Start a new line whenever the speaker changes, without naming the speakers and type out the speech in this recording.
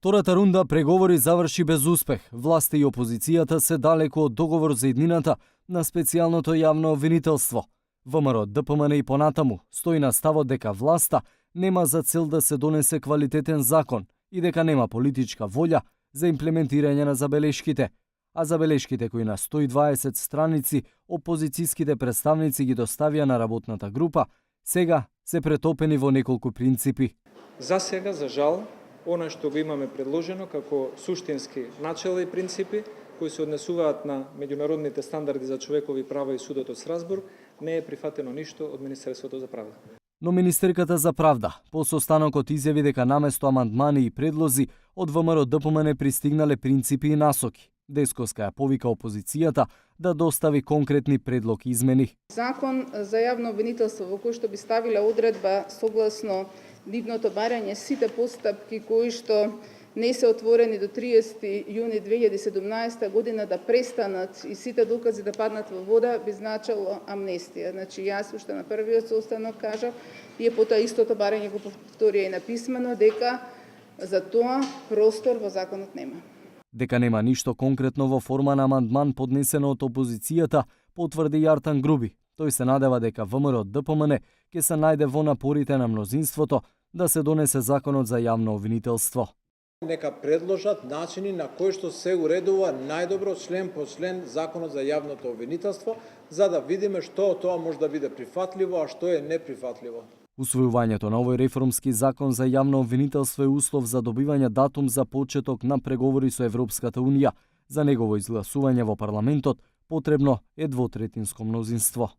Втората рунда преговори заврши без успех. Власта и опозицијата се далеку од договор за иднината на специјалното јавно обвинителство. ВМРО ДПМН и понатаму стои на ставот дека власта нема за цел да се донесе квалитетен закон и дека нема политичка волја за имплементирање на забелешките. А забелешките кои на 120 страници опозицијските представници ги доставија на работната група, сега се претопени во неколку принципи.
За сега, за жал, оно што го имаме предложено како суштински начела и принципи кои се однесуваат на меѓународните стандарди за човекови права и судот од Страсбург, не е прифатено ништо од Министерството за правда.
Но министерката за правда по состанокот изјави дека наместо амандмани и предлози од ВМРО ДПМН пристигнале принципи и насоки. Десковска ја повика опозицијата да достави конкретни предлог измени.
Закон за јавно обвинителство во кој што би ставила одредба согласно нивното барање сите постапки кои што не се отворени до 30 јуни 2017 година да престанат и сите докази да паднат во вода би значило амнестија. Значи јас уште на првиот состанок кажав и потоа истото барање го повторија и написмено дека за тоа простор во законот нема.
Дека нема ништо конкретно во форма на амандман поднесено од опозицијата, потврди Јартан Груби. Тој се надева дека ВМРО ДПМН ќе се најде во напорите на мнозинството да се донесе законот за јавно обвинителство.
Нека предложат начини на кои што се уредува најдобро член по член законот за јавното обвинителство, за да видиме што од тоа може да биде прифатливо, а што е неприфатливо.
Усвојувањето на овој реформски закон за јавно обвинителство е услов за добивање датум за почеток на преговори со Европската унија. За негово изгласување во парламентот потребно е двотретинско мнозинство.